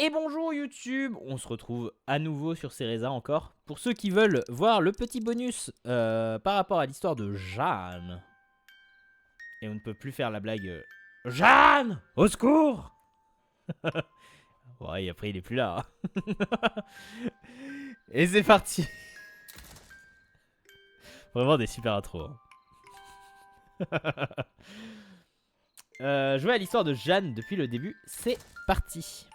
Et bonjour YouTube, on se retrouve à nouveau sur Cereza encore. Pour ceux qui veulent voir le petit bonus par rapport à l'histoire de Jeanne. Et on ne peut plus faire la blague Jeanne, au secours. Ouais, et après il est plus là. Et c'est parti. Vraiment des super intros. Jouer à l'histoire de Jeanne depuis le début, c'est parti.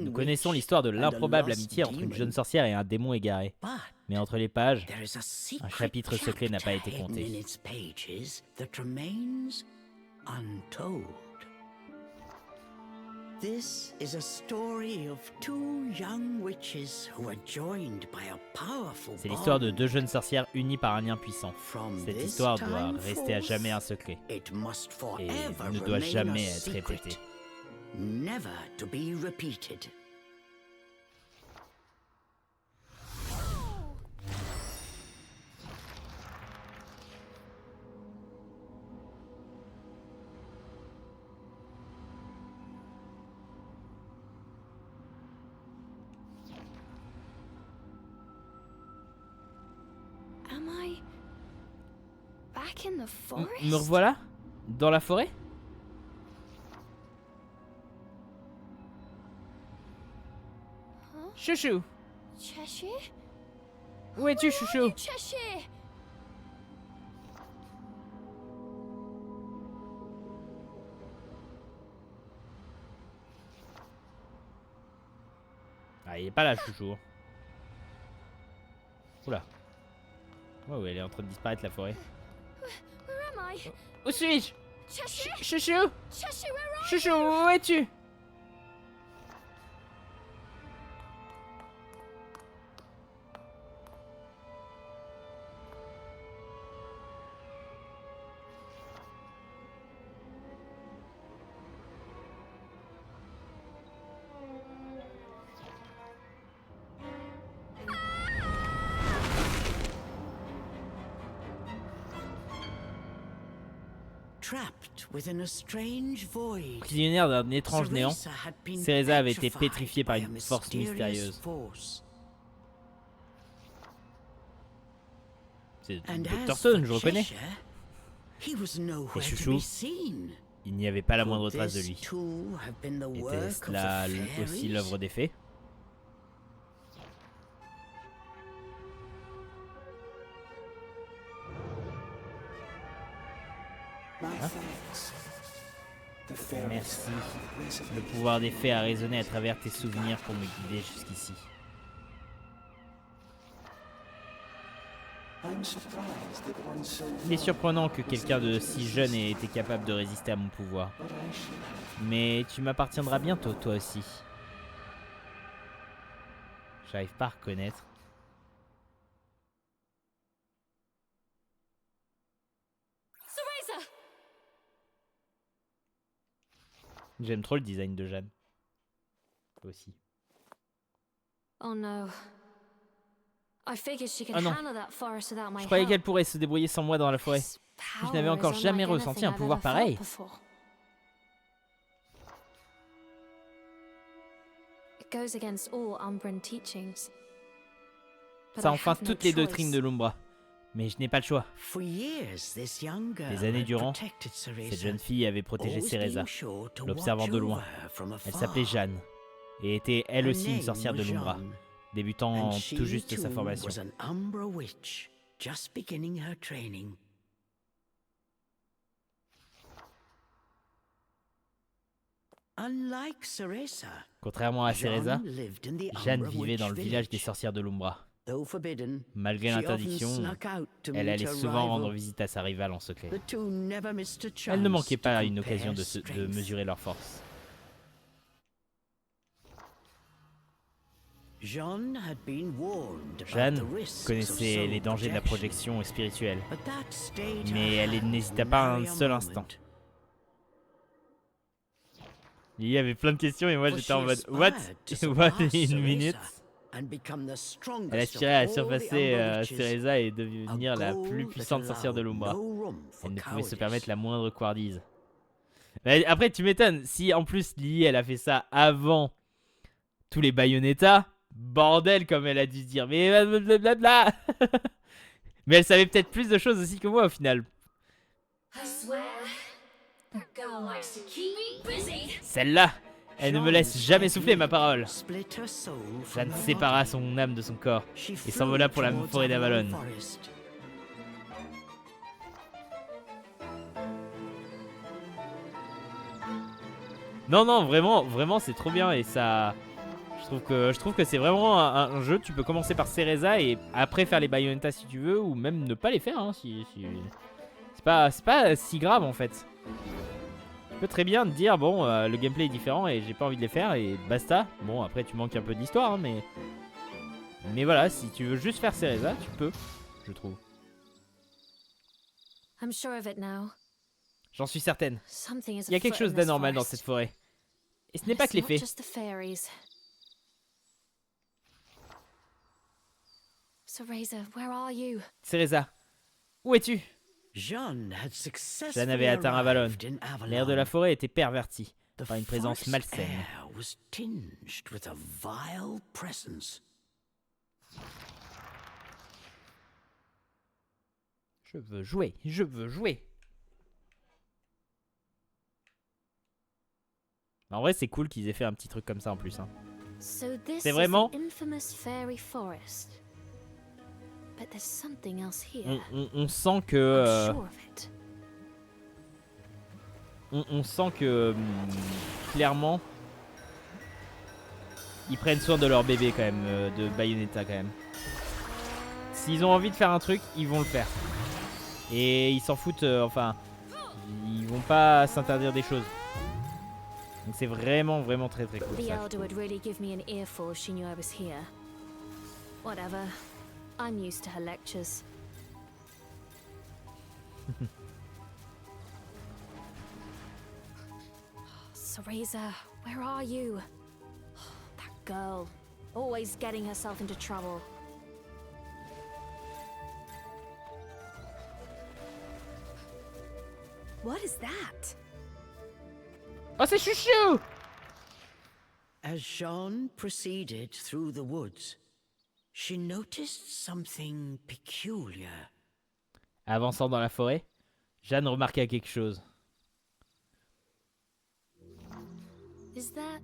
Nous connaissons l'histoire de l'improbable amitié entre une jeune sorcière et un démon égaré. Mais entre les pages, un chapitre secret n'a pas été compté. This is a story of two young witches who were joined by a powerful C'est l'histoire de bond. deux jeunes sorcières unies par un lien puissant. Cette histoire doit rester à jamais un secret. It must Et forever ne doit remain jamais a être secret, répétée. never to be repeated. Am I back in the forest? Me revoilà dans la forêt. Huh? Chouchou, Cheshire? où es-tu, chouchou? Cheshire! Ah, il est pas là, chouchou. Oula. Ouais, elle est en train de disparaître, la forêt. Where am I? Où suis-je? Cheshire? Chouchou, Cheshire, where are chouchou, où es-tu? Trapped within a strange void, Prisonnière d'un étrange néant, Cereza had been Cereza avait été petrified pétrifiée par by a une force mysterious mystérieuse. force. C'est And Dr. as Stone, for je reconnais. Cheshire, he was nowhere to chouchou, be seen. Il n'y avait pas la moindre Could trace de this lui. too have been the work Était-ce of là the aussi fairies? l'œuvre des fées? Merci. Le pouvoir des fées a résonné à travers tes souvenirs pour me guider jusqu'ici. Il est surprenant que quelqu'un de si jeune ait été capable de résister à mon pouvoir. Mais tu m'appartiendras bientôt, toi aussi. J'arrive pas à reconnaître. Cereza! J'aime trop le design de Jeanne. Aussi. Oh no. I figured she could Ah non. handle that forest without my Je croyais help. qu'elle pourrait se débrouiller sans moi dans la forêt. This Je n'avais encore power is jamais unlike ressenti anything un I've pouvoir ever felt pareil. before. It goes against all Umbran teachings. But Ça I enfreint have no toutes les choice. doctrines de l'Umbra. Mais je n'ai pas le choix. For years, this young girl Des années had durant, protected Cereza, cette jeune fille avait protégé always Cereza, being sure to l'observant watch de loin. over her from Elle afar. s'appelait Jeanne, et était elle Her aussi une name sorcière de was l'Umbra, Jeanne, débutant and tout she juste sa too formation. was an Umbra witch, just beginning her training. Unlike Cereza, Contrairement à Cereza, Jeanne lived in the Jeanne Umbra vivait Witch dans le village des village. sorcières de l'Umbra. Though forbidden, Malgré she often l'interdiction, snuck out to elle meet allait her souvent rendre rival. visite à sa rivale en secret. The two never missed a chance Elle ne manquait to pas une compare occasion de strength. mesurer leurs forces. Jeanne had been warned about Jeanne the risks of connaissait soul les dangers de la projection, projection spirituelle, but that stayed mais her elle hand n'hésita for pas un nary a seul moment. instant. Il y avait plein de questions et moi For j'étais en she mode aspired what? to What surpass une minute? Cereza and become the strongest Elle of aspirait à all the surpasser Umber Witches, Cereza et a devenir la plus goal puissante that sorcière de allowed l'Umbra. no room for Elle ne pouvait se cowardice. permettre la moindre couardise. Mais après, tu m'étonnes, si en plus Lily elle a fait ça avant tous les Bayonetta, bordel comme elle a dû se dire, mais blablabla. Mais elle savait peut-être plus de choses aussi que moi au final. I swear, that girl likes to keep me busy. Celle-là, elle ne me laisse jamais souffler ma parole. Split her soul from Jeanne her sépara body. son âme de son corps She et flew s'envola pour la towards forêt Avalon d'Avalon. Forest. Non, non, vraiment, vraiment, c'est trop bien et ça. Je trouve que c'est vraiment un jeu. Tu peux commencer par Cereza et après faire les Bayonetta si tu veux, ou même ne pas les faire. Hein, c'est pas si grave en fait. Tu peux très bien te dire bon, le gameplay est différent et j'ai pas envie de les faire et basta. Bon, après tu manques un peu d'histoire, hein, mais voilà, si tu veux juste faire Cereza, tu peux, je trouve. I'm sure of it now. J'en suis certaine. Something is Il y a quelque afoot chose in this d'anormal dans forest. cette forêt. Et ce And n'est pas it's que les not fées. just the fairies. Cereza, where are you? Cereza, où es-tu? Jeanne had successfully Jeanne avait atteint Avalon. arrived in Avalon. L'air de la forêt était perverti The par une présence forest malsaine. air was tinged with a vile presence. Je veux jouer, je veux jouer. En vrai, c'est cool qu'ils aient fait un petit truc comme ça en plus. Hein. So this C'est is vraiment- the infamous fairy forest. But there's something else here. On sent que, I'm sure of it. on sent que clairement, ils prennent soin de leur bébé quand même, de Bayonetta quand même. S'ils ont envie de faire un truc, ils vont le faire. Et ils s'en foutent, enfin, ils vont pas s'interdire des choses. Donc c'est vraiment, vraiment très très cool. The Ça. elder would really give me an earful if she knew I was here. Whatever. I'm used to her lectures. Cereza, where are you? That girl. Always getting herself into trouble. What is that? Oh, c'est chouchou! As Jeanne proceeded through the woods, she noticed something peculiar. Avançant dans la forêt, Jeanne remarqua quelque chose. Is that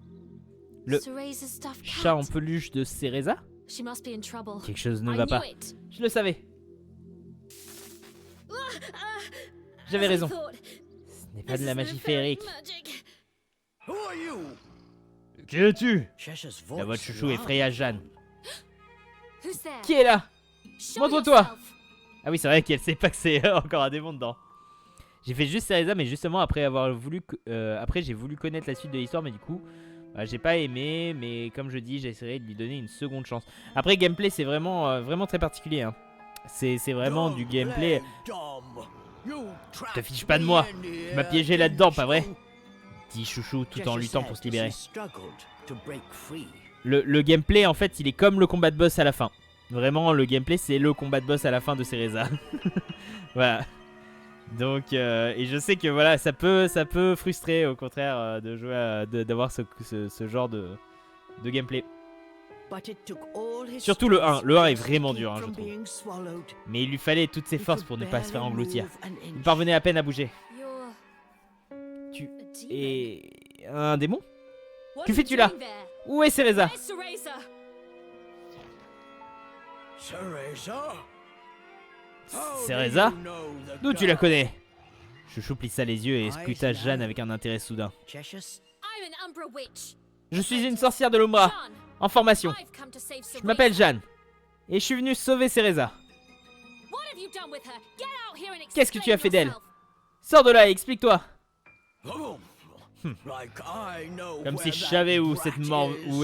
Le Cereza's stuffed Chat en cat? peluche de Cereza? She must be in trouble. Quelque chose ne I va knew pas. it. Je le savais. J'avais As I raison. thought, Ce n'est pas this de la is magie no fairy féerique. magic. Who are you? Qui es-tu? Cheshire's La voice voix de chouchou alarmed effraya Jeanne. Who's there? Qui est là? Show Montre-toi. yourself. Ah oui, c'est vrai qu'elle sait pas que c'est encore un démon dedans. J'ai fait juste Cereza, mais justement après avoir voulu, après j'ai voulu connaître la suite de l'histoire, mais du coup, j'ai pas aimé. Mais comme je dis, j'essaierai de lui donner une seconde chance. Après, gameplay, c'est vraiment, vraiment très particulier. Hein. C'est vraiment du gameplay. Te fiche pas de moi. Tu m'as piégé là-dedans, pas vrai? Dit Chouchou tout en luttant pour se libérer. Le gameplay, en fait, il est comme le combat de boss à la fin. Vraiment, le gameplay, c'est le combat de boss à la fin de Cereza. Voilà. Donc, et je sais que voilà, ça peut frustrer au contraire de jouer, d'avoir ce genre de gameplay. Surtout le 1. Le 1 est vraiment dur, hein, je trouve. Mais il lui fallait toutes ses forces pour ne pas se faire engloutir. Il parvenait à peine à bouger. You're Tu a demon. es un démon? What que are you fais-tu là? doing there? Où est Cereza? Where's Cereza? Cereza? D'où tu la connais? Chouchou plissa les yeux et scruta Jeanne avec un intérêt soudain. I'm an Umbra witch. Je suis une sorcière de l'Umbra, Jeanne, en formation. I've come to save Je m'appelle Cereza. Jeanne. Et je suis venu sauver Cereza. What have you done with her? Get out here and Qu'est-ce que tu as fait explain d'elle? yourself. Sors de là et explique-toi. Comme Comme si je savais où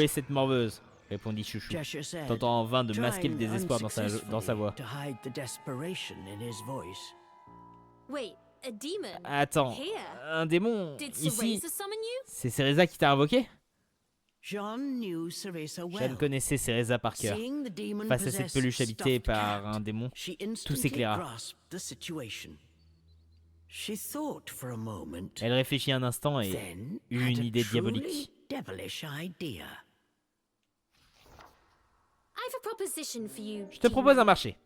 est cette morveuse. répondit Chouchou, Cheshire said, tentant en vain de masquer le trying désespoir dans sa voix. to hide the desperation in his voice. Wait, a demon? Attends, Here? un démon Did ici, Cereza summon you? c'est Cereza qui t'a invoqué? Jean knew Cereza Jeanne well. connaissait Cereza par cœur. Seeing the demon Face à cette possess peluche habitée stuffed par cat, un démon, she tout instantly s'éclaira. grasped the situation. She thought for a moment, Elle réfléchit un instant et then eut had une a idée truly diabolique. devilish idea. I've a proposition for you. Je te propose un marché.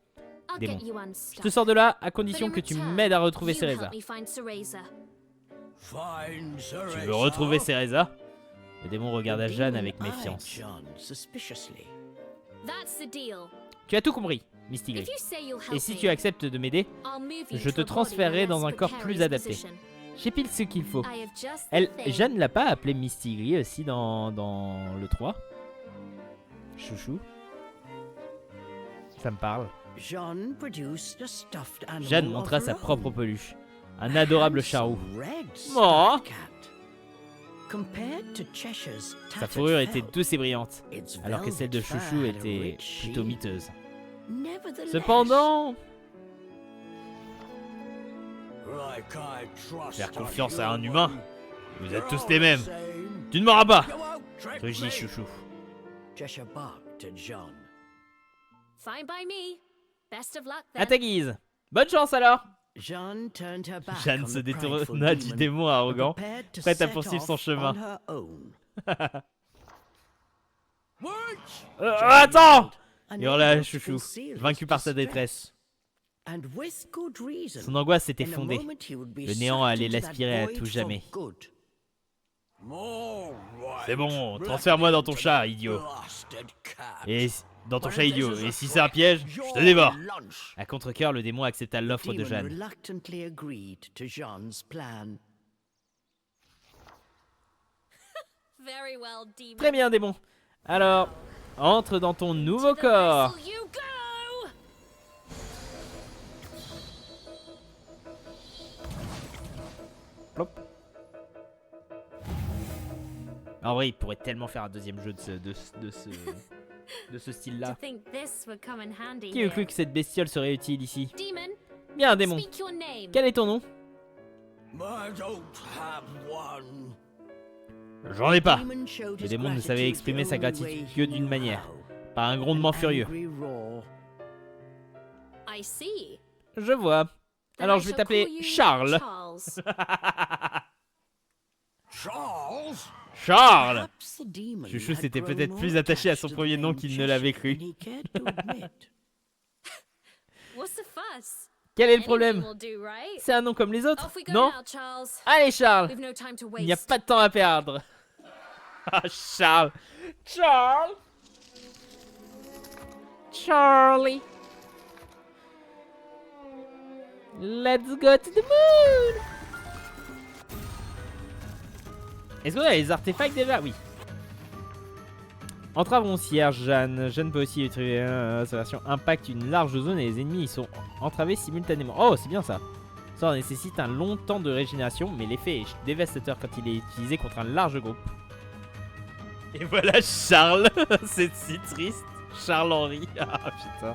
I'll démon. get you Je unstuck. te sors de là à But condition in que tu return, m'aides à retrouver you Cereza. help me find Cereza. Find Tu veux retrouver Cereza? Le démon regarda Jeanne avec méfiance. John suspiciously. That's the deal. Tu as tout compris, Misty If Gris. you say you'll help Et si me, tu acceptes de m'aider, I'll move you je to te a body transférerai in a dans un less corps plus precarious adapté. position. J'ai pile ce qu'il faut. I have just Elle, the thing. Jeanne l'a pas appelé Misty Gris aussi dans le 3. Chouchou. Ça me parle. Jeanne produced a stuffed animal Jeanne of montra her sa own. propre peluche. Un adorable Handsome charroux. red Oh. stuffed cat. Compared to Cheshire's Sa tattered fourrure était felt, douce et brillante, its alors que celle de velvet Chouchou fur had a était rich plutôt sheen. miteuse. Nevertheless, Cependant, faire confiance à un humain, vous êtes tous les mêmes. Tu ne m'auras pas, rugit Chouchou. Cheshire barked at Jeanne. Fine by me. Best of luck À then. ta guise. Bonne chance alors. Jeanne turned her back Jeanne on se the prideful détourna du demon démon and arrogant, prepared to prête à set poursuivre off son chemin. on her own. Attends! Unable Hurla to Chouchou, conceal his vaincu par sa distress. détresse. And with good reason. Son angoisse s'était In a fondée. moment he would be Le néant sucked allait into that l'aspirer à void tout for jamais. good. C'est bon, transfère-moi dans ton chat, idiot. Et dans ton chat idiot. Et si c'est un piège, je te dévore. À contre-cœur, le démon accepta l'offre de Demon Jeanne. reluctantly agreed to Jeanne's plan. Very well, demon. Très bien, démon. Alors, entre dans ton nouveau To the corps. vessel you go. Plop. En vrai, il pourrait tellement faire un deuxième jeu de ce style-là. To think this would come in handy Qui eût here. cru que cette bestiole serait utile ici? Demon, Bien, démon. speak your name. Quel est ton nom? J'en ai pas. Demon showed Le his démon ne savait gratitude exprimer the sa only way gratitude he que d'une knew manière, how. par un grondement An furieux. angry roar. I see. Je vois. Then Alors I je vais shall t'appeler call you Charles. Charles. Perhaps the demon Chouchou had s'était grown peut-être more plus attaché à attached son to the premier nom name qu'il ne l'avait Cheshire cru. than he cared to admit. What's the fuss? Quel est le Any problème? name will do, right? C'est un nom comme les autres, Off we go non? now, Charles. Allez Charles. We've no time to Il n'y a waste. pas de temps à perdre. Ah Charles. Charles. Charlie. Let's go to the moon. Est-ce qu'on a les artefacts déjà? Oui. Entrave concierge, Jeanne. Jeanne peut aussi utiliser sa version impact une large zone et les ennemis y sont entravés simultanément. Oh, c'est bien ça. Ça nécessite un long temps de régénération, mais l'effet est dévastateur quand il est utilisé contre un large groupe. Et voilà Charles. C'est si triste. Charles-Henri. Ah putain.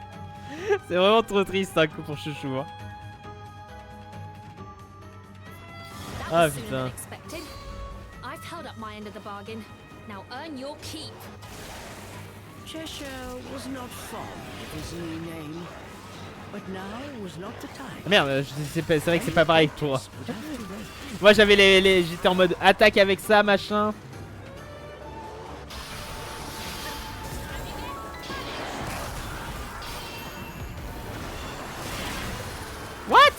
C'est vraiment trop triste hein, pour Chouchou. Hein. That Ah, was sooner putain. than expected. I've held up my end of the bargain. Now earn your keep. Cheshire was not fond of his new name, but now was not the time. Ah, merde, c'est vrai que c'est pas pareil que toi. Would have to wait. Moi j'avais j'étais en mode attaque avec ça, machin. What?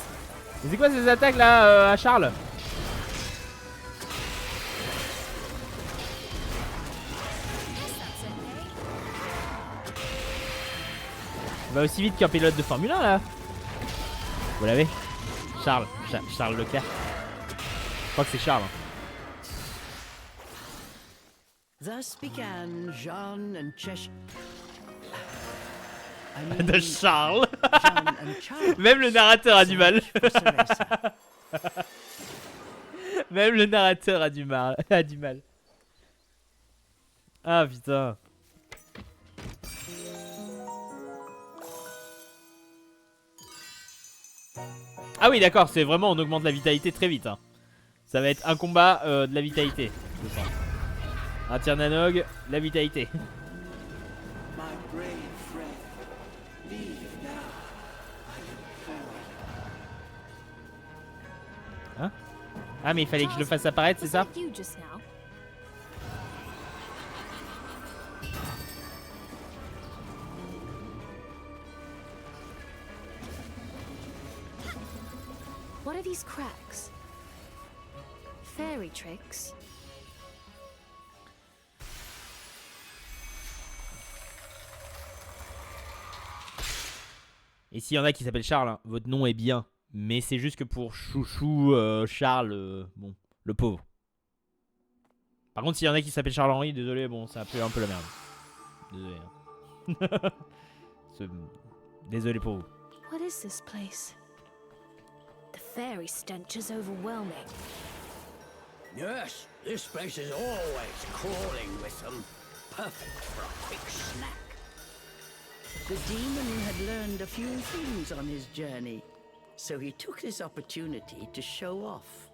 Mais c'est quoi ces attaques là à Charles? Il va aussi vite qu'un pilote de Formule 1 là. Vous l'avez? Charles, Charles Leclerc. Je crois que c'est Charles. Thus began Jeanne and Cheshire. I De mean, Charles. Jeanne and Charles. Même le narrateur a du mal. for Cereza. Même le narrateur a du mal. Ah putain. Ah oui, d'accord, c'est vraiment on augmente la vitalité très vite. Hein. Ça va être un combat de la vitalité, je sens. Un tir nanog, la vitalité. My brave friend, leave now. Hein? Ah mais il fallait que je le fasse apparaître, c'est Was ça? that you just now? What are these cracks? Fairy tricks? Et s'il y en a qui s'appellent Charles, hein, votre nom est bien. Mais c'est juste que pour chouchou Charles, bon, le pauvre. Par contre, s'il y en a qui s'appellent Charles-Henri, désolé, bon, ça pue un peu la merde. Désolé. Hein. Désolé pour vous. What is this place? The fairy stench is overwhelming. Yes, this place is always crawling with them. Perfect for a quick snack. The demon had learned a few things on his journey, so he took this opportunity to show off.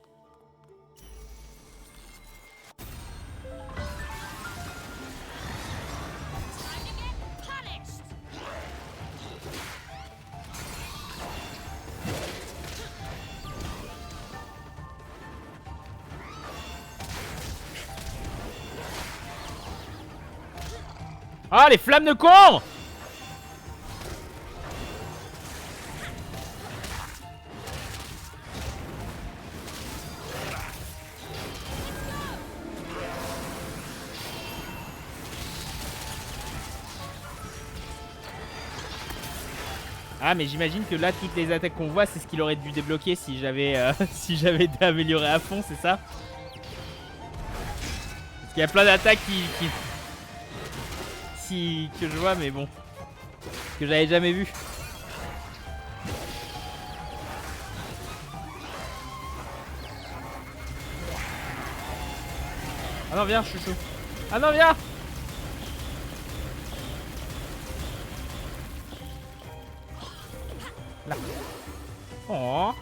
Ah, les flammes de con! Ah mais j'imagine que là toutes les attaques qu'on voit c'est ce qu'il aurait dû débloquer si j'avais si j'avais été amélioré à fond, c'est ça? Parce qu'il y a plein d'attaques que je vois mais bon, que j'avais jamais vu. Ah non viens chouchou. Ah non viens. Là. Oh.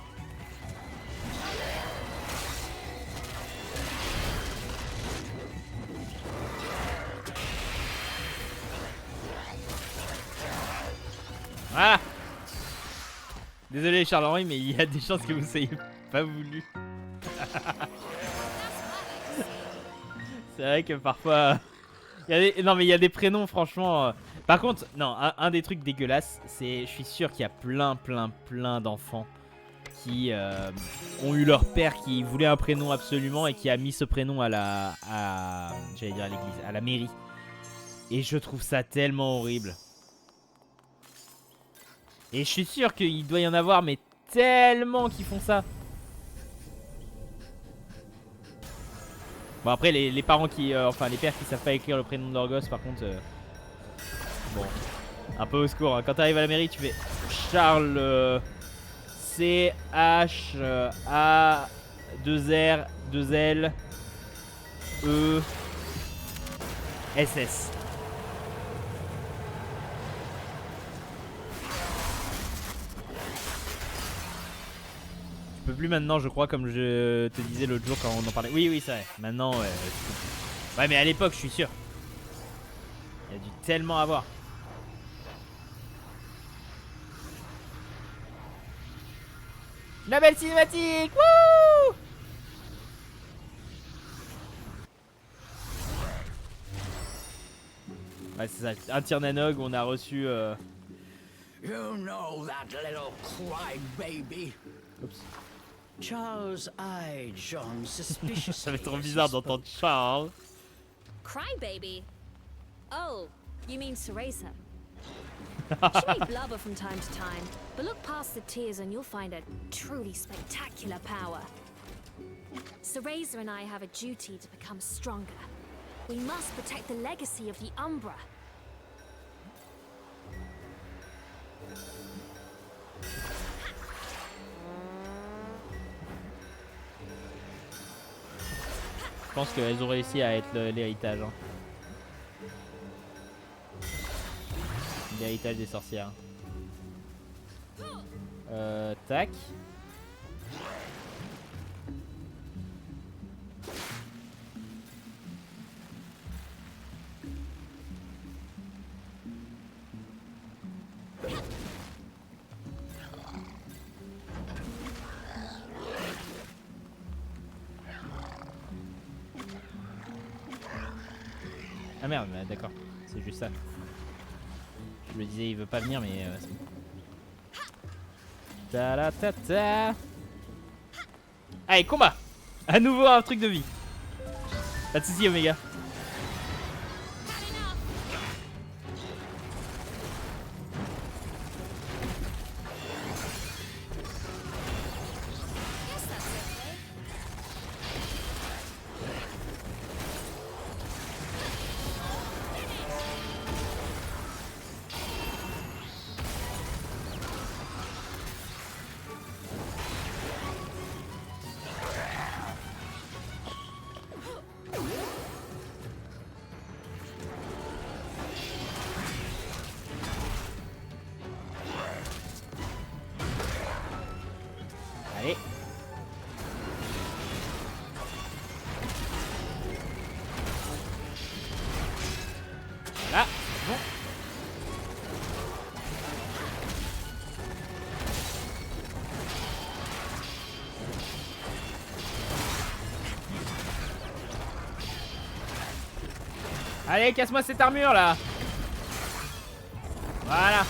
Voilà. Désolé Charles-Henri, mais il y a des chances que vous soyez pas voulu. C'est vrai que parfois... Non mais il y a des prénoms franchement... Par contre, non, un des trucs dégueulasses, c'est... Je suis sûr qu'il y a plein d'enfants qui ont eu leur père qui voulait un prénom absolument et qui a mis ce prénom à la... J'allais dire à l'église, à la mairie. Et je trouve ça tellement horrible. Et je suis sûr qu'il doit y en avoir, mais tellement qui font ça. Bon après les parents qui... enfin les pères qui savent pas écrire le prénom de leur gosse par contre... bon, un peu au secours. Hein. Quand t'arrives à la mairie tu fais Charles... C-H... A... 2-R... 2-L... E... S-S. Je peux plus maintenant je crois comme je te disais l'autre jour quand on en parlait. Oui c'est vrai. Maintenant ouais mais à l'époque je suis sûr. Il y a dû tellement avoir. La belle cinématique. Wouh. Ouais c'est ça. Un tir nanog on a reçu You know that little crybaby. Oups. Charles eyed John suspiciously. Ça va être trop bizarre d'entendre Charles. Crybaby? Oh, you mean Cereza. She may blubber from time to time, but look past the tears and you'll find a truly spectacular power. Cereza and I have a duty to become stronger. We must protect the legacy of the Umbra. Je pense qu'elles ont réussi à être l'héritage. Hein. L'héritage des sorcières. Tac. Ah merde, d'accord, c'est juste ça. Je me disais, il veut pas venir, mais c'est bon. Ta la ta ta. Allez, combat. À nouveau un truc de vie. Pas de soucis, Omega. Allez. Voilà, bon. Allez, casse-moi cette armure là. Voilà.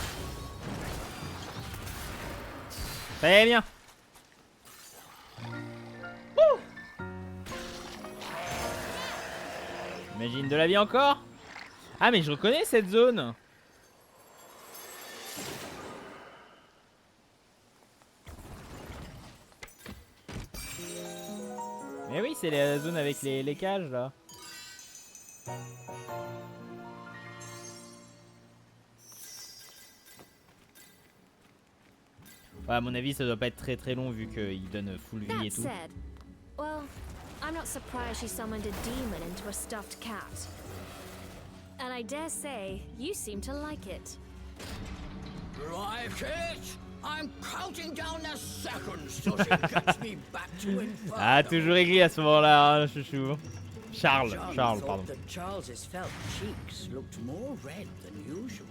Très bien. Imagine de la vie encore. Ah mais je reconnais cette zone. Mais oui, c'est la zone avec les cages là. Ouais, à mon avis, ça doit pas être très long vu qu'il donne full vie et That tout. said, well, I'm not surprised she summoned a demon into a stuffed cat. And I dare say, you seem to like it. Like it? I'm counting down the seconds till she gets me back to Inferno. Ah, toujours aigri à ce moment-là, hein, chouchou. Charles, John pardon. thought that Charles's felt cheeks looked more red than usual.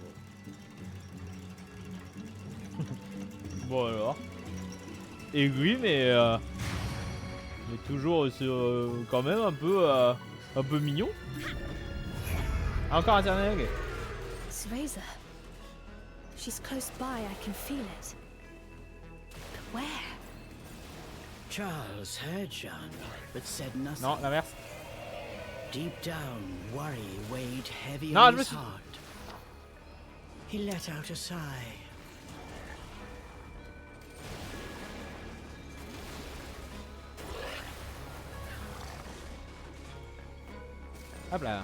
Bon alors. Aigri, mais toujours quand même un peu mignon. Encore un dernier egg. Cereza. She's close by, I can feel it. But where? Charles heard Jeanne, but said nothing. Non, l'inverse. Deep down, worry weighed heavy Non, on je me his suis- heart. He let out a sigh. Hop là.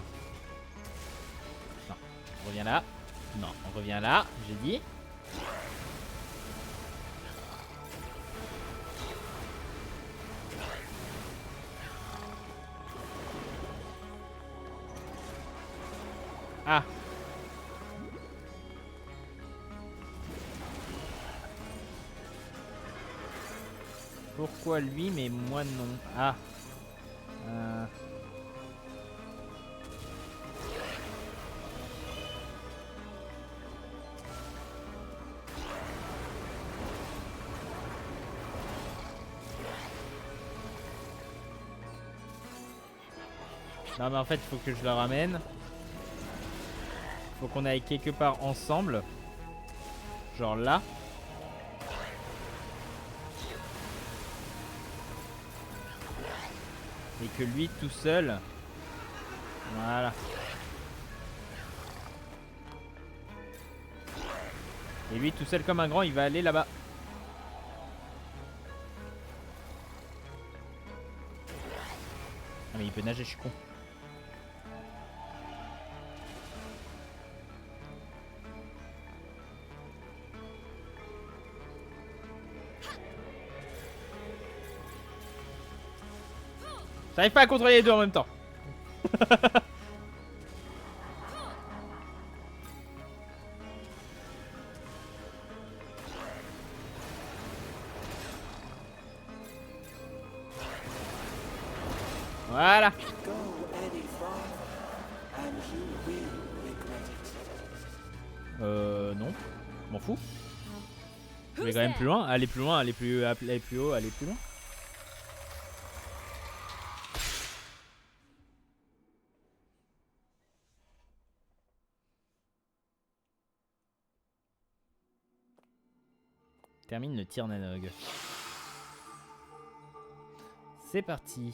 Non, on revient là. Non, on revient là, j'ai dit. Ah. Pourquoi lui mais moi non? Ah. Non mais en fait il faut que je le ramène. Faut qu'on aille quelque part ensemble. Genre là. Et que lui tout seul. Voilà. Et lui tout seul comme un grand il va aller là-bas. Ah mais il peut nager, je suis con. J'arrive pas à contrôler les deux en même temps. Voilà. Go any farther, and you will regret it. Non. M'en fous. Je vais Who's quand même there? plus loin. Aller plus loin, aller plus haut, aller plus loin. Termine le tir nanog. C'est parti.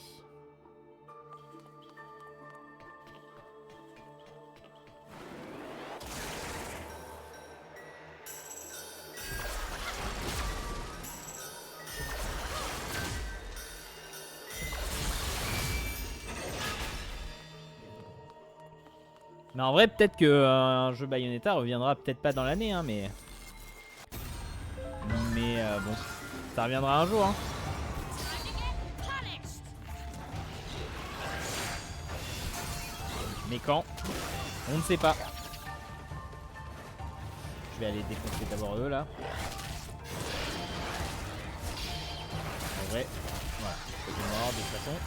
Mais en vrai, peut-être que un jeu Bayonetta reviendra peut-être pas dans l'année, hein, mais bon, ça reviendra un jour, hein. Mais quand? On ne sait pas. Je vais aller défoncer d'abord eux là. En vrai, voilà, c'est mort de toute façon.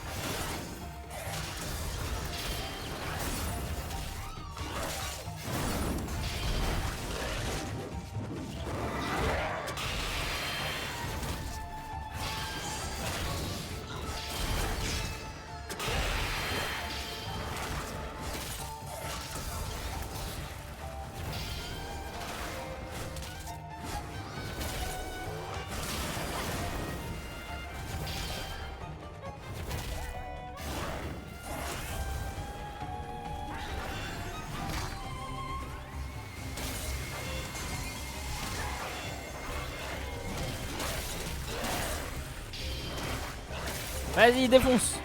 Vas-y, défonce.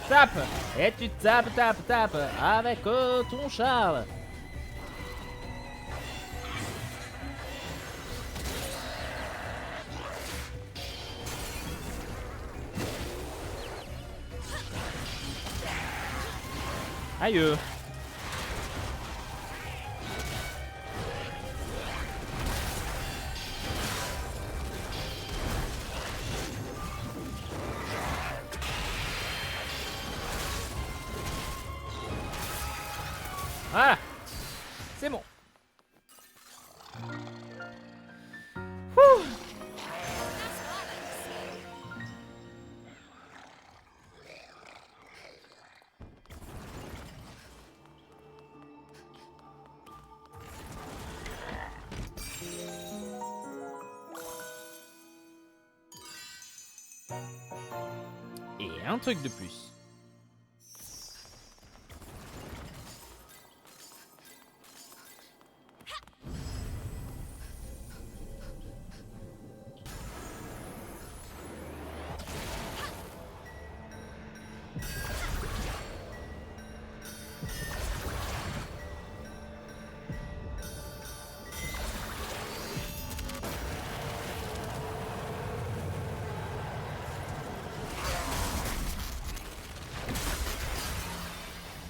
Tape. Et tu tapes, tapes avec ton char. Aïe. Voilà. C'est bon. Wouh. Et un truc de plus.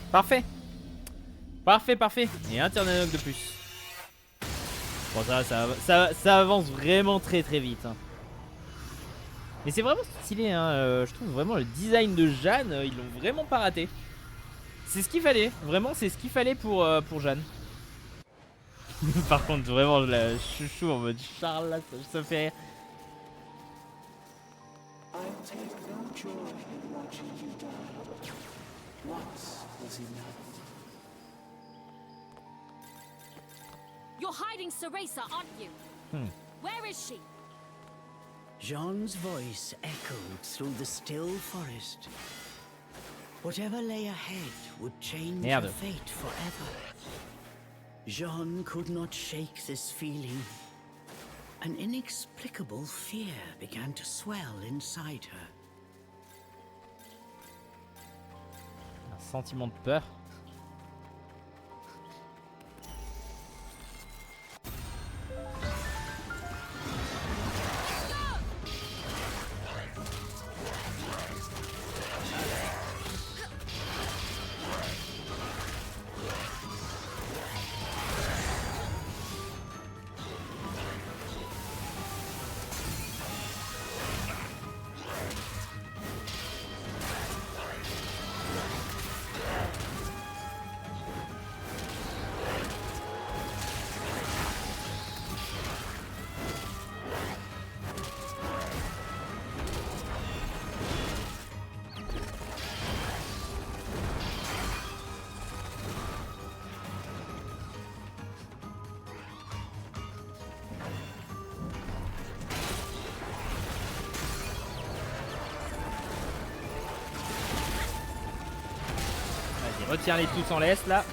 Parfait. Parfait, parfait. Et un tir nanog de plus. Bon, ça avance vraiment très très vite. Hein. Mais c'est vraiment stylé. Hein. Je trouve vraiment le design de Jeanne, ils l'ont vraiment pas raté. C'est ce qu'il fallait. Vraiment, c'est ce qu'il fallait pour Jeanne. Par contre, vraiment, je la chouchou en mode Charles, là, ça fait rire. I take no joy in watching you die. Once was enough. You're hiding Cereza, aren't you? Where is she? Jean's voice echoed through the still forest. Whatever lay ahead would change her Merde. fate forever. Jean could not shake this feeling. An inexplicable fear began to swell inside her. Un sentiment de peur. Retiens-les tous en laisse là.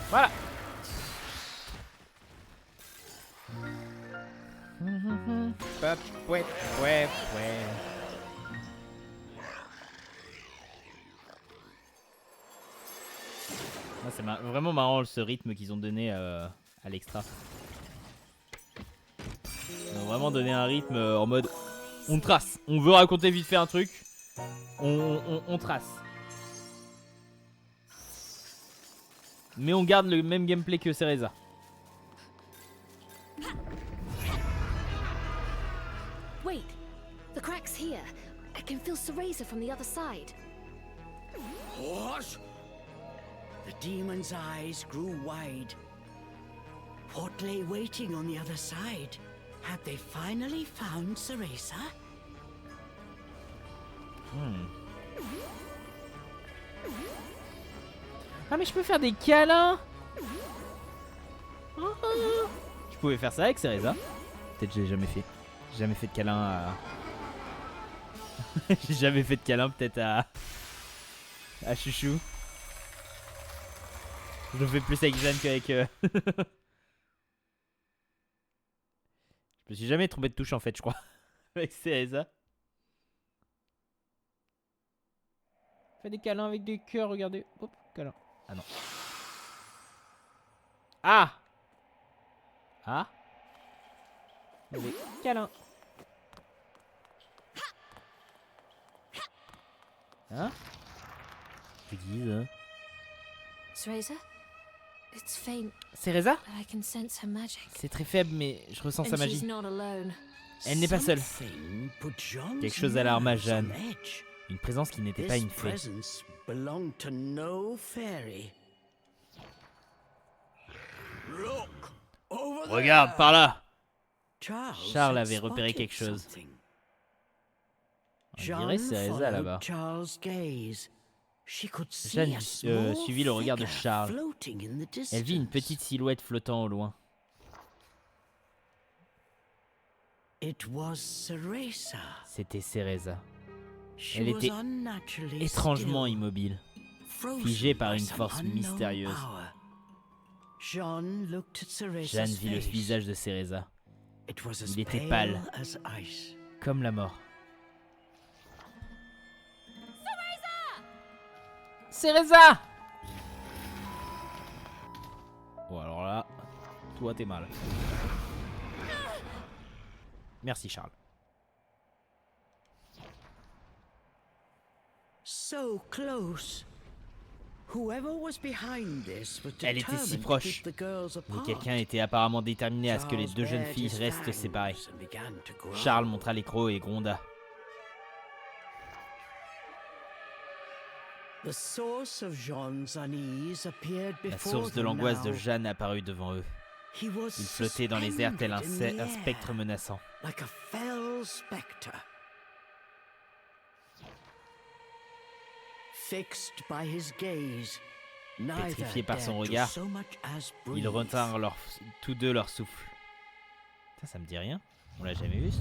Voilà. Hop, ouais, ouais, ouais. Ah, c'est vraiment marrant ce rythme qu'ils ont donné à l'extra. Ils ont vraiment donné un rythme en mode on trace. On veut raconter vite fait un truc. On trace. Mais on garde le même gameplay que Cereza. Wait, the crack's here. I can feel Cereza from the other side. What? The demon's eyes grew wide. What lay waiting on the other side? Had they finally found Cereza? Ah mais je peux faire des câlins. Je pouvais faire ça avec Cereza. Peut-être que je l'ai jamais fait. J'ai jamais fait de câlin à... J'ai jamais fait de câlin peut-être à Chouchou. Je le fais plus avec Jeanne qu'avec... Je me suis jamais trompé de touche en fait je crois. Avec Cereza. Fais des câlins avec des cœurs, regardez. Hop, câlin. Ah non. Ah. Ah. Des câlins. Hein? Tu dis hein? Cereza? It's faint, Cereza? but I can sense her magic. C'est très faible mais je ressens sa And she's magie. not alone. Elle n'est pas seule. Something put John's Quelque chose alarma nerves Jeanne. on edge. Une présence qui n'était pas This une fée. presence belonged to no fairy. Look over Regarde there. par là. Charles Charles had avait repéré spotted quelque chose. something. On dirait Jeanne Cereza followed là-bas. Charles' gaze. She could see Jeanne a small suivit le regard de figure Charles. floating in the Elle vit une distance. petite silhouette flottant au loin. It was Cereza. C'était Cereza. She Elle was était unnaturally étrangement still, immobile, frozen figée par by une some force unknown mystérieuse. power. Jeanne looked at Cereza's Jeanne vit le face. visage de Cereza, It was as Il était pale pâle. as ice. comme la mort. Cereza! Bon alors là, toi t'es mal. Merci Charles. So close. Whoever was behind this was Elle était si determined to proche. keep the girls Mais apart. quelqu'un était apparemment déterminé à ce que les Charles deux jeunes bared filles his restent fangs séparées. and began to growl. Charles montra les crocs et gronda. The source of Jean's unease appeared La before source de them l'angoisse de now. Jeanne apparut devant eux. He was Il flottait dans les airs tel un, suspended in the un spectre air, menaçant. like a fell spectre. Fixed by his gaze, neither Pétrifiés par son dared to regard, so much as Ils breathe. retinrent tous deux leur souffle. Ça me dit rien. On l'a jamais vu.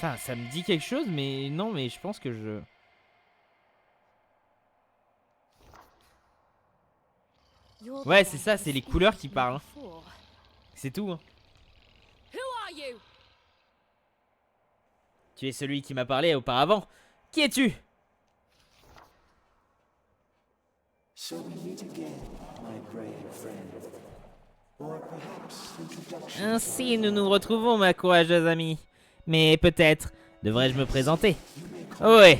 Ça me dit quelque chose, mais non, mais je pense que je... You're the Ouais, one c'est ça, who c'est les spoke couleurs to qui me parlent. before. C'est tout. Hein. Who are you? Tu es celui qui m'a parlé auparavant. Qui es-tu? So we meet again, my brave friend. Or perhaps introduction. Ainsi, nous nous retrouvons, ma courageuse amie. Mais peut-être devrais-je me présenter? Oh ouais,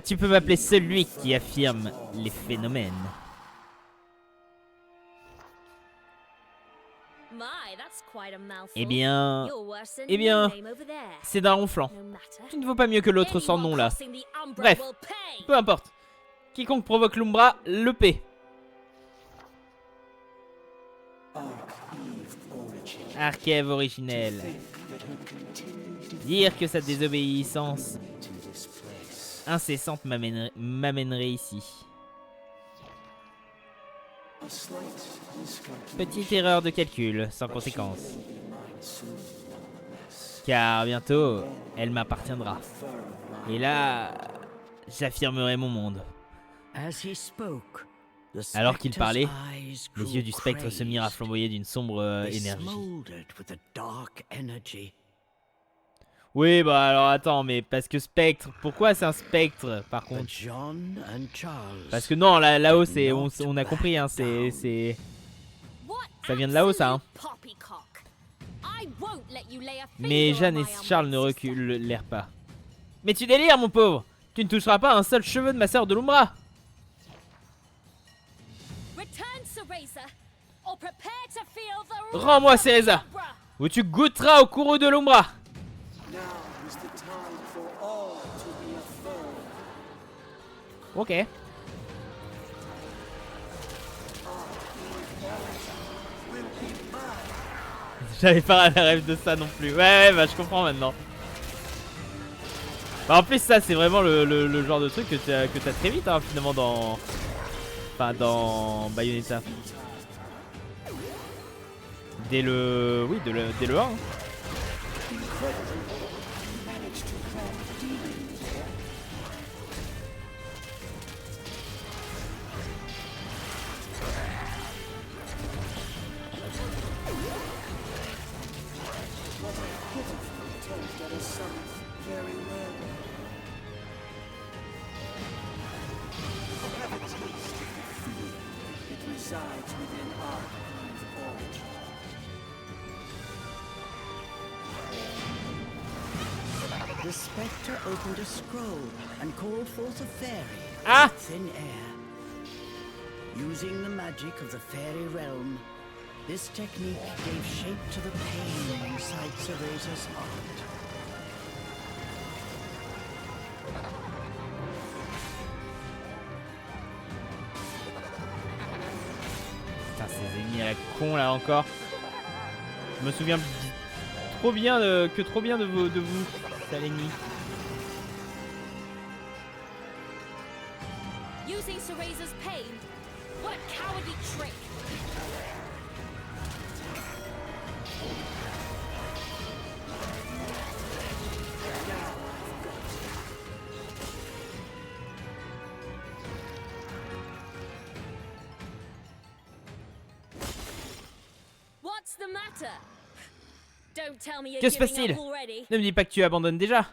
tu peux m'appeler celui qui affirme les phénomènes. My, that's quite a mouthful. Eh bien, You're worse than eh bien, your name over there. c'est d'un ronflant. No matter. Tu ne vaux pas mieux que l'autre sans nom là. Anyone crossing the Umbra Bref. will pay. Peu importe. Quiconque provoque l'Umbra, le paie. Arc Eve Origin. Archive originelle. Dire que sa désobéissance incessante m'amènerait ici. Petite erreur de calcul, sans conséquence. Car bientôt, elle m'appartiendra. Et là, j'affirmerai mon monde. Alors qu'il parlait, les yeux du spectre se mirent à flamboyer d'une sombre énergie. Oui, bah alors attends, mais parce que spectre, pourquoi c'est un spectre par contre? Parce que non, là-haut, c'est, on a compris, hein, c'est... Ça vient de là-haut, ça, hein. Mais Jeanne et Charles ne reculèrent pas. Mais tu délires, mon pauvre! Tu ne toucheras pas un seul cheveu de ma sœur de l'Umbra! Rends-moi Cereza, ou tu goûteras au courroux de l'Umbra! Ok. J'avais pas la rêve de ça non plus. Ouais, bah je comprends maintenant. Bah, en plus ça c'est vraiment le genre de truc que t'as très vite hein, finalement dans... Enfin dans Bayonetta. Dès le... Oui, dès le 1. Hein. The spectre opened a scroll and called forth a fairy Ah! from thin air. Using the magic of the fairy realm, this technique gave shape to the pain inside Cereza's heart. Putain, ces ennemis à la con là encore. Je me souviens trop bien de vous, Saleni. Using Cereza's pain? What a cowardly trick! What's the matter? Don't tell me you're Que se giving passe-t-il? up already. Ne me dis pas que tu abandonnes déjà.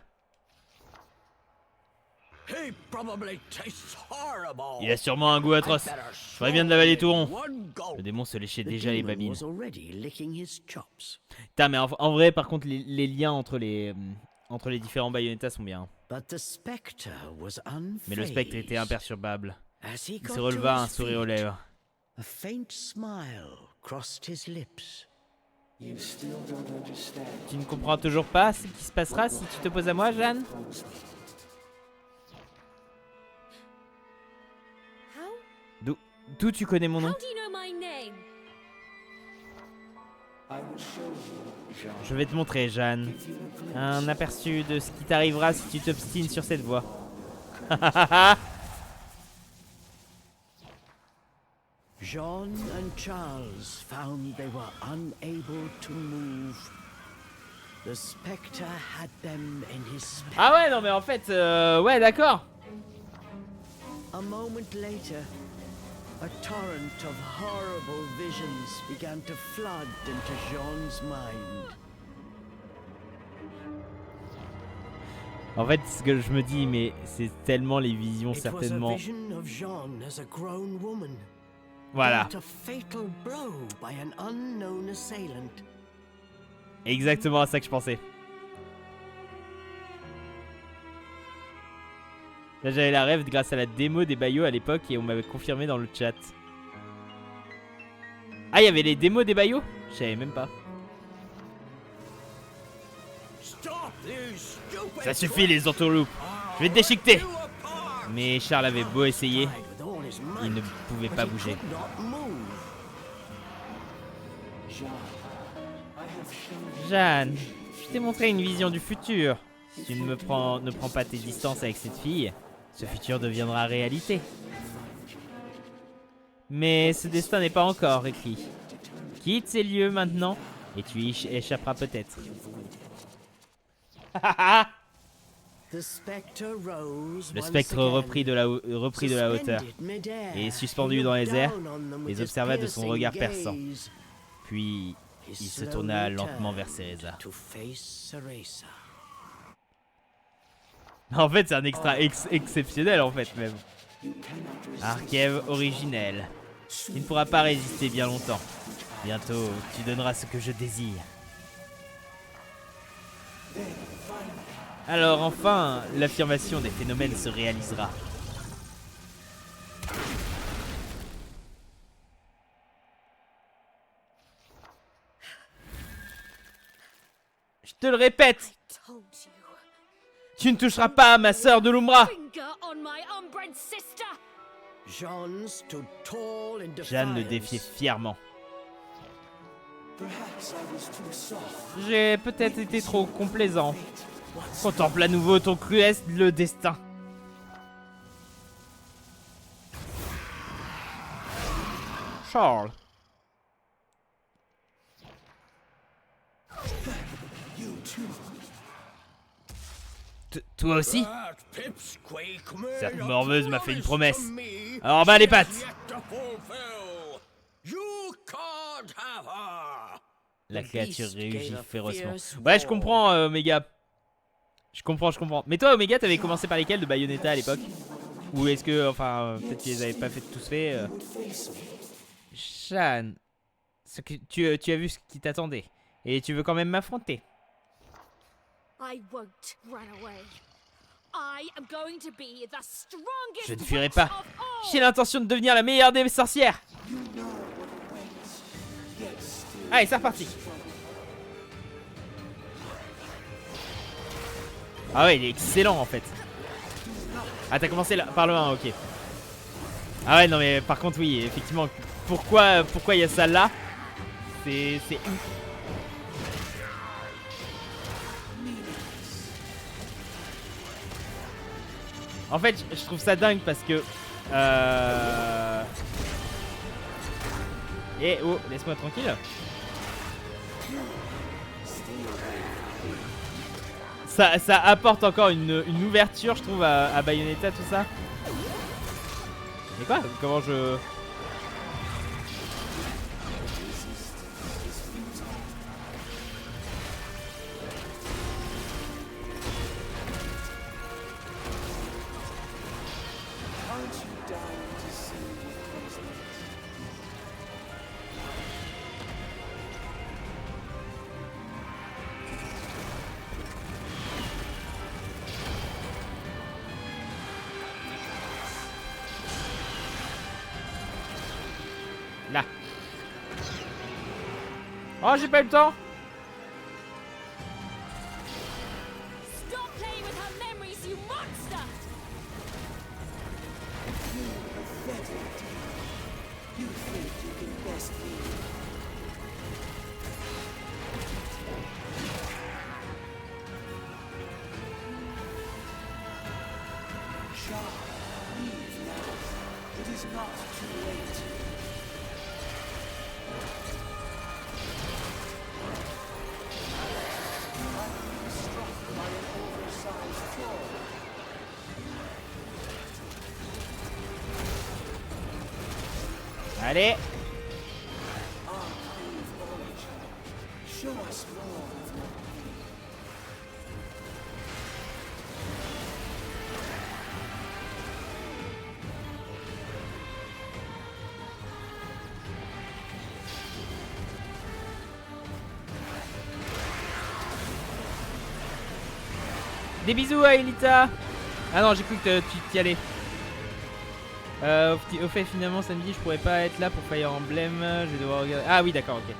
He probably tastes horrible. Il a sûrement un goût atroce. Je ferais bien de l'avaler tout rond. Le démon se léchait déjà les babines. Putain, mais en vrai, par contre, les liens entre les différents Bayonetta sont bien. Mais le spectre était imperturbable. Il se releva, un sourire aux lèvres. A faint smile crossed his lips. Tu ne comprends toujours pas ce qui se passera si tu t'opposes à moi, Jeanne? D'où tu connais mon nom? How do you know my name? Je vais te montrer, Jeanne. Un aperçu de ce qui t'arrivera si tu t'obstines sur cette voie. Jean and Charles found they were unable to move. The spectre had them in his spell. Ah ouais, non mais en fait, ouais, d'accord. A moment later, a torrent of horrible visions began to flood into Jean's mind. En fait, ce que je me dis, mais c'est tellement les visions, It was a certainement. vision of Jean as a grown woman. Voilà, Dealt a fatal blow by an unknown assailant. exactement à ça que je pensais. Là, j'avais la rêve grâce à la démo des Bayo à l'époque et on m'avait confirmé dans le chat. Ah, il y avait les démos des Bayo? Je savais même pas. Ça suffit les entourloupes. Je vais te déchiqueter. Mais Charles avait beau essayer, il ne pouvait pas bouger. Jeanne, je t'ai montré une vision du futur. Si tu ne prends pas tes distances avec cette fille, ce futur deviendra réalité. Mais ce destin n'est pas encore écrit. Quitte ces lieux maintenant et tu y échapperas peut-être. The spectre rose Le once spectre again, reprit de la hauteur suspended mid-air. et suspendu He dans les looked airs, down on them with les his observa de son piercing regard perçant. gaze. Puis He il se tourna slowly lentement vers turned Cereza. to face Cereza. En fait, c'est un extra exceptionnel en fait même. Arkev originel. Tu ne pourras pas résister bien longtemps. Bientôt, tu donneras ce que je désire. Alors enfin, l'affirmation des phénomènes se réalisera. Je te le répète, Told you. tu ne toucheras pas à ma sœur de l'Umbra. Finger on my unbred sister. Jeanne stood tall in Jeanne le defiance. défiait fièrement. Perhaps I was too soft. J'ai peut-être été trop complaisant. Contemple à nouveau ton cruel le destin. Charles. You too. Toi aussi? That pipsqueak may Cette have morveuse m'a fait une promised promesse. to me Alors bas les she has pattes. yet to fulfill. You can't have her. La The créature beast rugit gave a férocement. fierce Ouais, je roar. comprends, Omega. Je comprends. Mais toi, Omega, t'avais commencé par lesquels de Bayonetta à l'époque? Ou est-ce que, enfin, peut-être qu'ils les avaient pas fait tous faits Jeanne, tu as vu ce qui t'attendait. Et tu veux quand même m'affronter. I won't run away. I am going to be the strongest Je ne fuirai witch pas. of all. J'ai l'intention de devenir la meilleure des sorcières. Allez, c'est reparti. Ah ouais, il est excellent en fait. Ah, t'as commencé là, par le 1, ok. Ah ouais, non mais par contre, oui, effectivement. Pourquoi il y a ça là? C'est ouf. En fait, je trouve ça dingue parce que... Eh oh, laisse-moi tranquille. Ça apporte encore une ouverture, je trouve, à Bayonetta, tout ça. Mais quoi? Comment je... Aren't you dying to see the present? Là. Oh, j'ai pas eu le temps. Stop playing with her memories, you monster! You think you can best me? Shaw, leave now. It is not too late. I'm being struck by an oversized troll. Allez. Uncleave origin. Show us more of your pain. Des bisous à Elita. Ah non, j'ai cru que tu t'y allais. Au fait, finalement, samedi, je pourrais pas être là pour Fire Emblem. Je vais devoir regarder. Ah oui, d'accord, ok.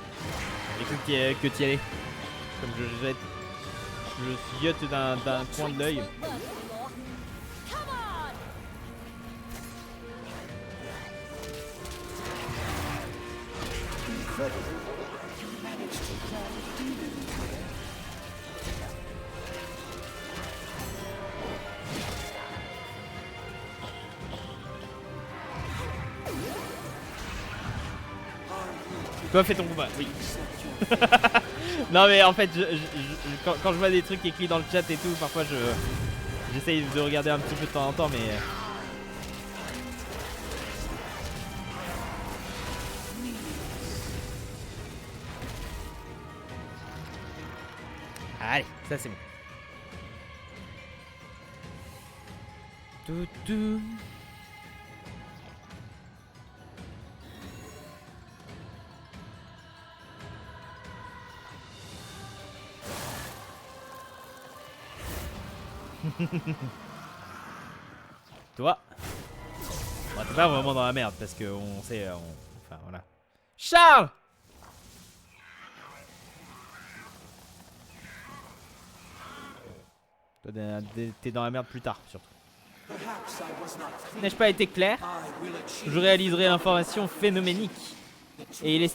J'ai cru que t'y allais. Comme je ziote d'un coin de l'œil. Come on! Incredible. You managed to craft demon Toi, fais ton combat, oui. Non, mais en fait, quand je vois des trucs écrits dans le chat et tout, parfois j'essaye de regarder un petit peu de temps en temps, mais. Allez, ça c'est bon. Toutou. Toi. Bon, t'es pas vraiment dans la merde parce que on sait. Enfin voilà. Charles! Toi, t'es dans la merde plus tard surtout. N'ai-je pas été clair? Je réaliserai l'information phénoménique. Et il est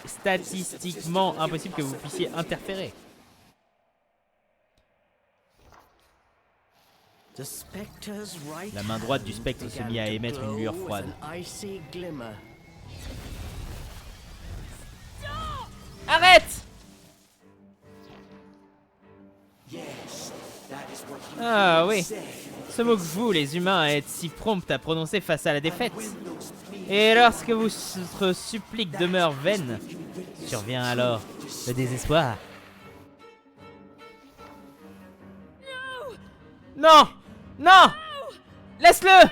statistiquement impossible que vous puissiez interférer. La main droite du spectre se mit à émettre une lueur froide. Arrête! Ah oui, ce mot que vous, les humains, êtes si prompts à prononcer face à la défaite. Et lorsque votre supplique demeure vaine, survient alors le désespoir. Non! Non! Laisse-le!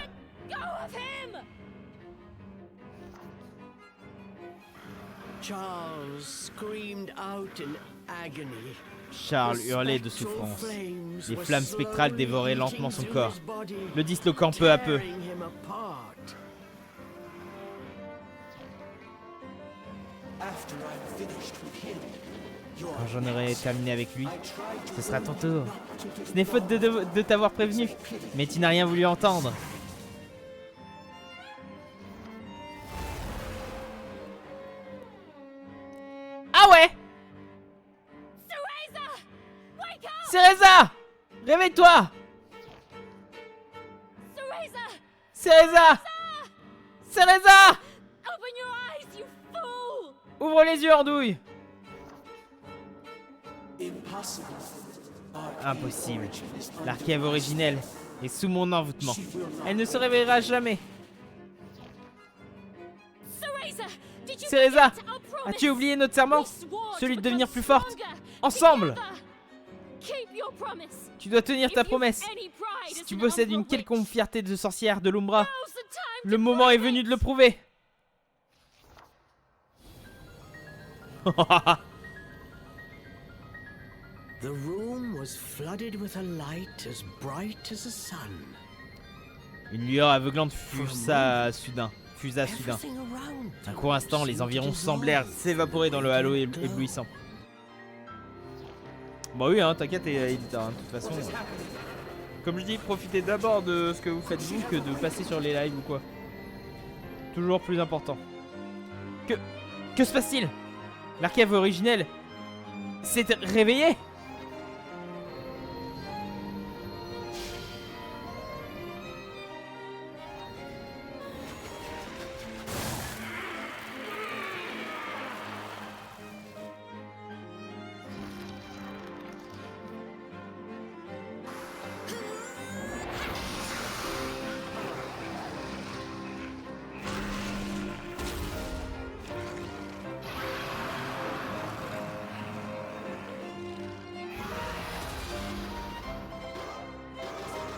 Charles hurlait de souffrance. Les flammes spectrales dévoraient lentement son corps, le disloquant peu à peu. Quand j'en aurai terminé avec lui, ce sera ton tour. Ce n'est faute de t'avoir prévenu, mais tu n'as rien voulu entendre. Ah ouais! Cereza! Réveille-toi! Cereza! Cereza! Ouvre les yeux, andouille! Impossible. L'archive originelle est sous mon envoûtement. Elle ne se réveillera jamais. Cereza! As-tu oublié notre serment? Celui de devenir plus forte? Ensemble! Tu dois tenir ta promesse. Si tu possèdes une quelconque fierté de sorcière de l'Umbra, le moment est venu de le prouver. The room was flooded with a light as bright as the sun. Une lueur aveuglante fusa soudain. Un court instant, les environs semblèrent s'évaporer dans le halo éblouissant. Bah oui, hein, t'inquiète, éditeur, hein, de toute façon. Comme je dis, profitez d'abord de ce que vous faites vous que de passer sur les lives ou quoi. Toujours plus important. Que se passe-t-il? L'archive originelle s'est réveillée?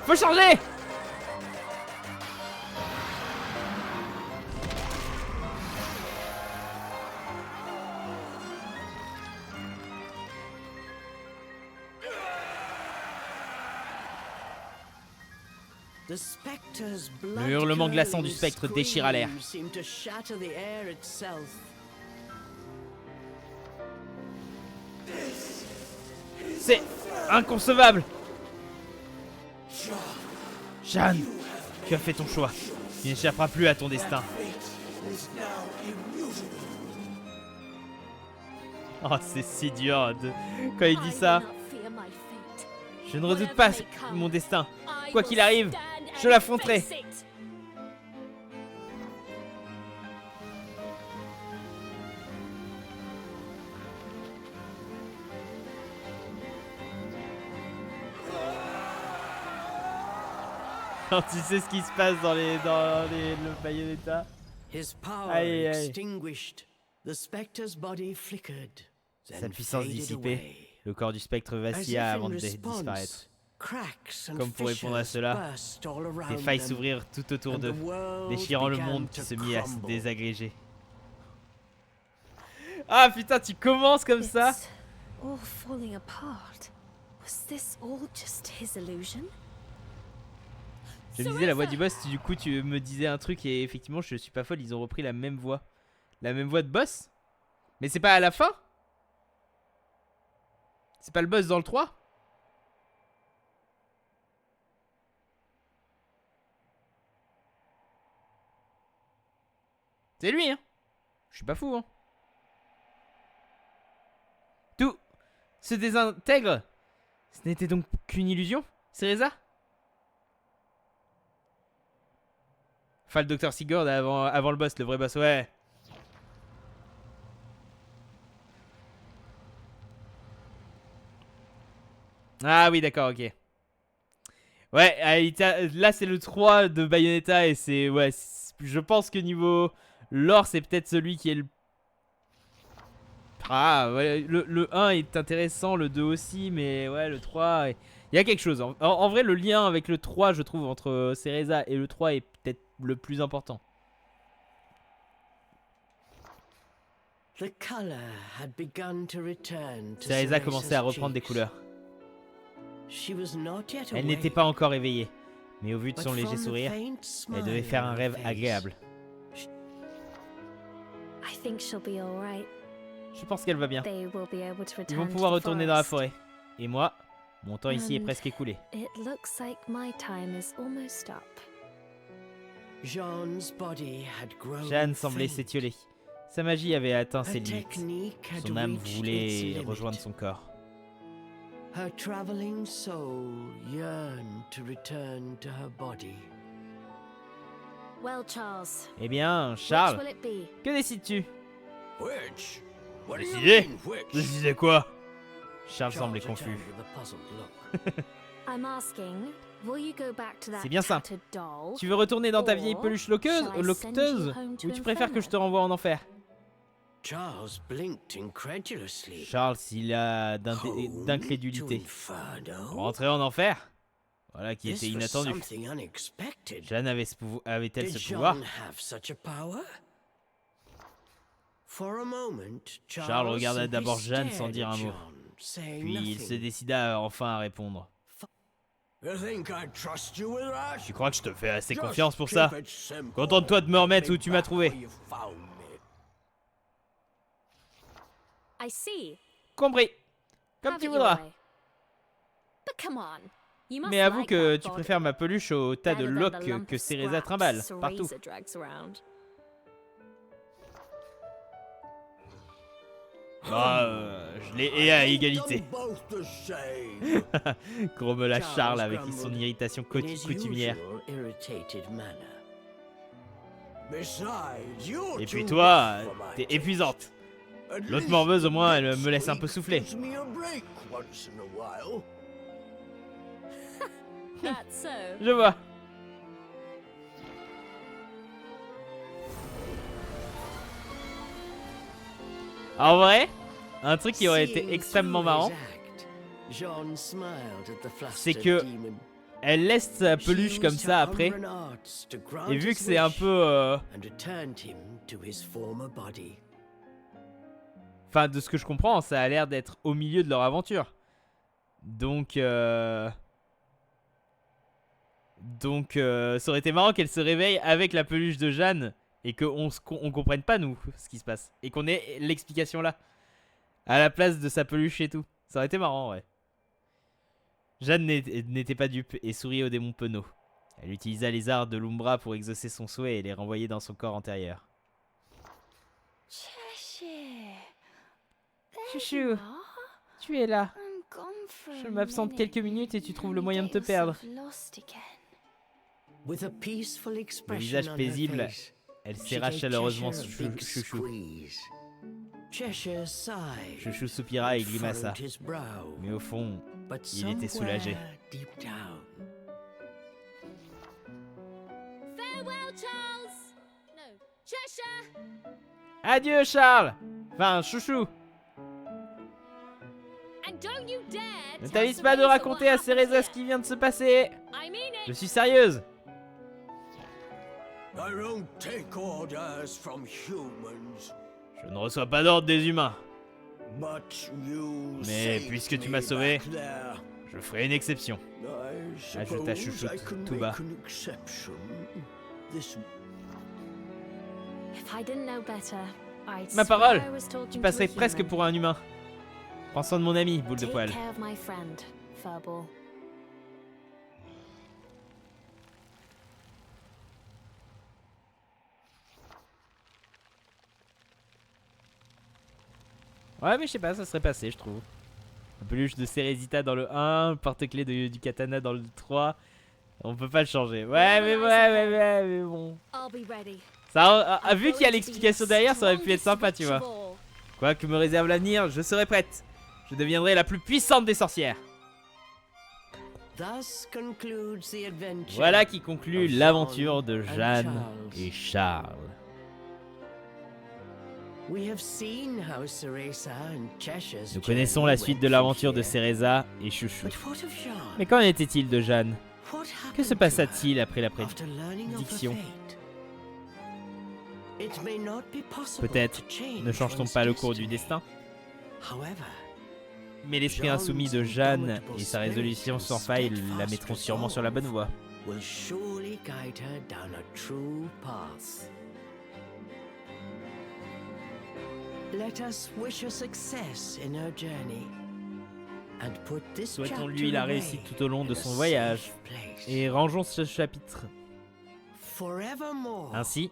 Faut changer! Le hurlement glaçant du spectre déchira l'air. C'est inconcevable! Jeanne, tu as fait ton choix. Tu n'échapperas plus à ton destin. Oh, c'est si dur quand il dit ça. Je ne redoute pas mon destin. Quoi qu'il arrive, je l'affronterai. Quand tu sais ce qui se passe dans le Bayonetta. His power Aïe, aïe. extinguished, the spectre's body flickered, Sa then puissance faded dissipée, away. le corps du spectre As if vacilla in avant de response, disparaître. cracks and Comme pour répondre à fissures cela, burst all des around failles them, s'ouvrirent tout autour and d'eux, the world déchirant le began monde qui to se mit à se crumble. désagréger. Ah putain, tu commences comme ça? It's all falling apart. Was this all just his illusion? Je me disais la voix du boss, du coup tu me disais un truc et effectivement je suis pas folle, ils ont repris la même voix. La même voix de boss? Mais c'est pas à la fin? C'est pas le boss dans le 3? C'est lui hein? Je suis pas fou hein? Tout se désintègre. Ce n'était donc qu'une illusion, Cereza? Enfin, le Dr Sigurd avant le boss, le vrai boss, ouais. Ah oui, d'accord, ok. Ouais, là c'est le 3 de Bayonetta et c'est... Ouais, je pense que niveau lore, c'est peut-être celui qui est le... Ah, ouais, le 1 est intéressant, le 2 aussi, mais ouais, le 3... Il y a quelque chose. En vrai, le lien avec le 3, je trouve, entre Cereza et le 3 est peut-être le plus important. The color had begun to return to Cereza commençait à Cereza's reprendre des cheeks. couleurs. She was not yet Elle n'était awake, pas encore éveillée, mais au vu de but son léger from the sourire, faint elle smile devait faire on un her rêve face, agréable. I think she'll be all right. Je pense qu'elle va bien. They will be able to Ils return vont to pouvoir the retourner dans la forest. forêt. Et moi, mon temps ici est And presque écoulé. It looks like my time is almost up. Jean's body had grown Jeanne semblait faint. s'étioler. Sa magie avait atteint ses Her limites. technique had Son âme reached its voulait limit. rejoindre son corps. Her traveling soul yearned to return to her body. Well, Charles, Eh bien, which Charles, will it be? que décides-tu? Which? What do you Décider? mean, which? Décider quoi? Charles semblait Charles confus. returned with a puzzled look. I'm asking, will you go back to that C'est bien simple. tattered doll? Tu veux retourner dans ta vieille Or peluche shall I send you loqueteuse home to ou tu préfères que je te Inferno? renvoie en enfer? Charles blinked incredulously. Charles, il a Home d'incrédulité. to Inferno? Rentrer en enfer? Voilà qui This était was inattendu. something unexpected. Jeanne avait-elle Did ce pouvoir? Jean have such a power? For a moment, Charles regarda simply d'abord Jeanne sans stared dire at un mot. Jean, saying Puis il se nothing. décida enfin à répondre. You think I trust you with that? Tu crois que je te fais assez Just confiance pour keep ça? it simple. Contente-toi de me remettre Get où tu m'as back trouvé. where you found me. I see. Compris. Comme Have tu it your voudras. way. But come on. You must Mais avoue like que that tu body préfères ma peluche au tas de better than loques the lump que of Cereza scraps trimballe partout. Cereza drags around. Ah, je les hais à égalité. Them both the same. Grommela Charles Charles avec son grumbled irritation in his coutumière. usual irritated manner. Besides, you're Et puis too toi, rough for my t'es taste. épuisante. At L'autre least morveuse au moins, the elle me laisse un peu squeak souffler. gives me a break once in a while. That's so. Je vois. En vrai, un truc qui aurait été Seeing extrêmement through marrant, his act, Jean smiled at the c'est flustered que demon. elle laisse sa She peluche comme used ça her après. Umbran arts to grant Et vu his que c'est un wish peu... and returned him to his former body. Enfin, de ce que je comprends, ça a l'air d'être au milieu de leur aventure. Donc, ça aurait été marrant qu'elle se réveille avec la peluche de Jeanne et qu'on comprenne pas, nous, ce qui se passe. Et qu'on ait l'explication là, à la place de sa peluche et tout. Ça aurait été marrant, ouais. Jeanne n'était pas dupe et sourit au démon Penaud. Elle utilisa les arts de l'Umbra pour exaucer son souhait et les renvoyer dans son corps antérieur. Cheshire. Chouchou, tu es là. I'm gone for Je a m'absente minute. quelques minutes et tu trouves le You moyen de get te perdre. yourself lost again. With a peaceful expression visage on her paisible, face, Elle she serra gave chaleureusement Cheshire a big Chouchou. squeeze. Cheshire sighed Chouchou soupira et and grimaça. furrowed his brow, Mais au fond, but il était soulagé. somewhere deep down, Adieu, Charles. Enfin, chouchou. And don't you dare Ne tell t'avise pas de Cereza raconter what à happened Cereza here. ce qui vient de se passer. I mean Je it. suis sérieuse. I don't take orders from humans. Je ne reçois pas d'ordre des humains. But you Mais saved puisque tu me m'as sauvé, back there. je ferai une exception. I Ajouta suppose Chouchoute I can tout bas. make an exception. This If I didn't know better, I'd Ma swear parole, I was talking tu to a passerais presque human. pour un humain. Prends soin de mon ami, boule de Take poil. care of my friend, Furball. Ouais, mais je sais pas, ça serait passé, je trouve. Un peluche de Cerezita dans le 1, porte-clés du katana dans le 3. On peut pas le changer. Ouais, mais bon. I'll be ready. Ça, I'm vu qu'il y a going to be l'explication the derrière, ça aurait pu être strongest sympa, tu witch vois. of all. Quoi que me réserve l'avenir, je serai prête. Je deviendrai la plus puissante des sorcières. Thus concludes the adventure. Voilà qui conclut of l'aventure de Jeanne and Jeanne Charles. et Charles. We have seen how Cereza and Cheshire's Nous connaissons journey la suite went de l'aventure de from here. Cereza et Chouchou. But what of Jeanne? Mais qu'en était-il de Jeanne? What Que se happened to passa-t-il her après la after learning of her prédiction? fate? It may not be possible Peut-être to change ne change-t-on one's pas le cours destiny. du destin? However, Mais l'esprit insoumis de Jeanne et sa résolution sans faille la mettront sûrement sur la bonne voie. will surely guide her down a true path. Let us wish her success in her journey and put this Souhaitons-lui chapter la away réussite tout au long de in a son voyage. safe place. Et rangeons ce chapitre. Forevermore, Ainsi,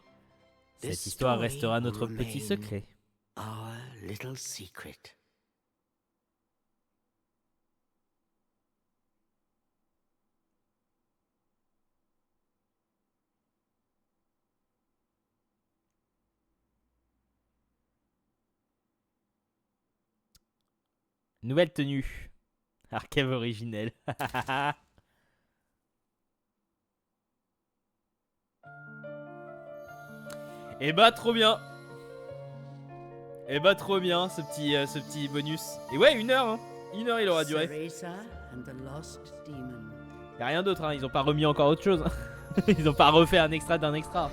this cette histoire story restera will notre petit remain secret. Our little secret. Nouvelle tenue. Archive originelle. Et bah trop bien. Et bah trop bien ce petit bonus. Et ouais, 1 heure hein. 1 heure il aura duré. Cereza and the Lost Demon. Y'a rien d'autre hein, ils ont pas remis encore autre chose. Ils ont pas refait un extra d'un extra.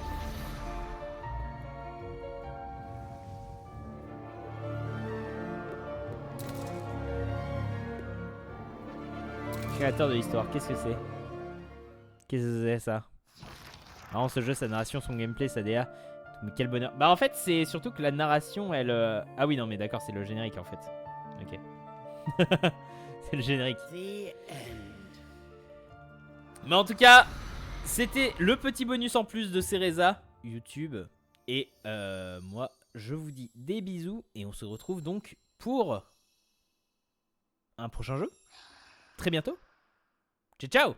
Créateur de l'histoire, qu'est-ce que c'est? Qu'est-ce que c'est ça? Marrant ce jeu, sa narration, son gameplay, sa DA. Mais quel bonheur. Bah en fait c'est surtout que la narration elle... Ah oui non mais d'accord c'est le générique en fait. Ok. C'est le générique. The end. Mais en tout cas, c'était le petit bonus en plus de Cereza, YouTube. Et moi, je vous dis des bisous. Et on se retrouve donc pour un prochain jeu. Très bientôt. Ciao, ciao.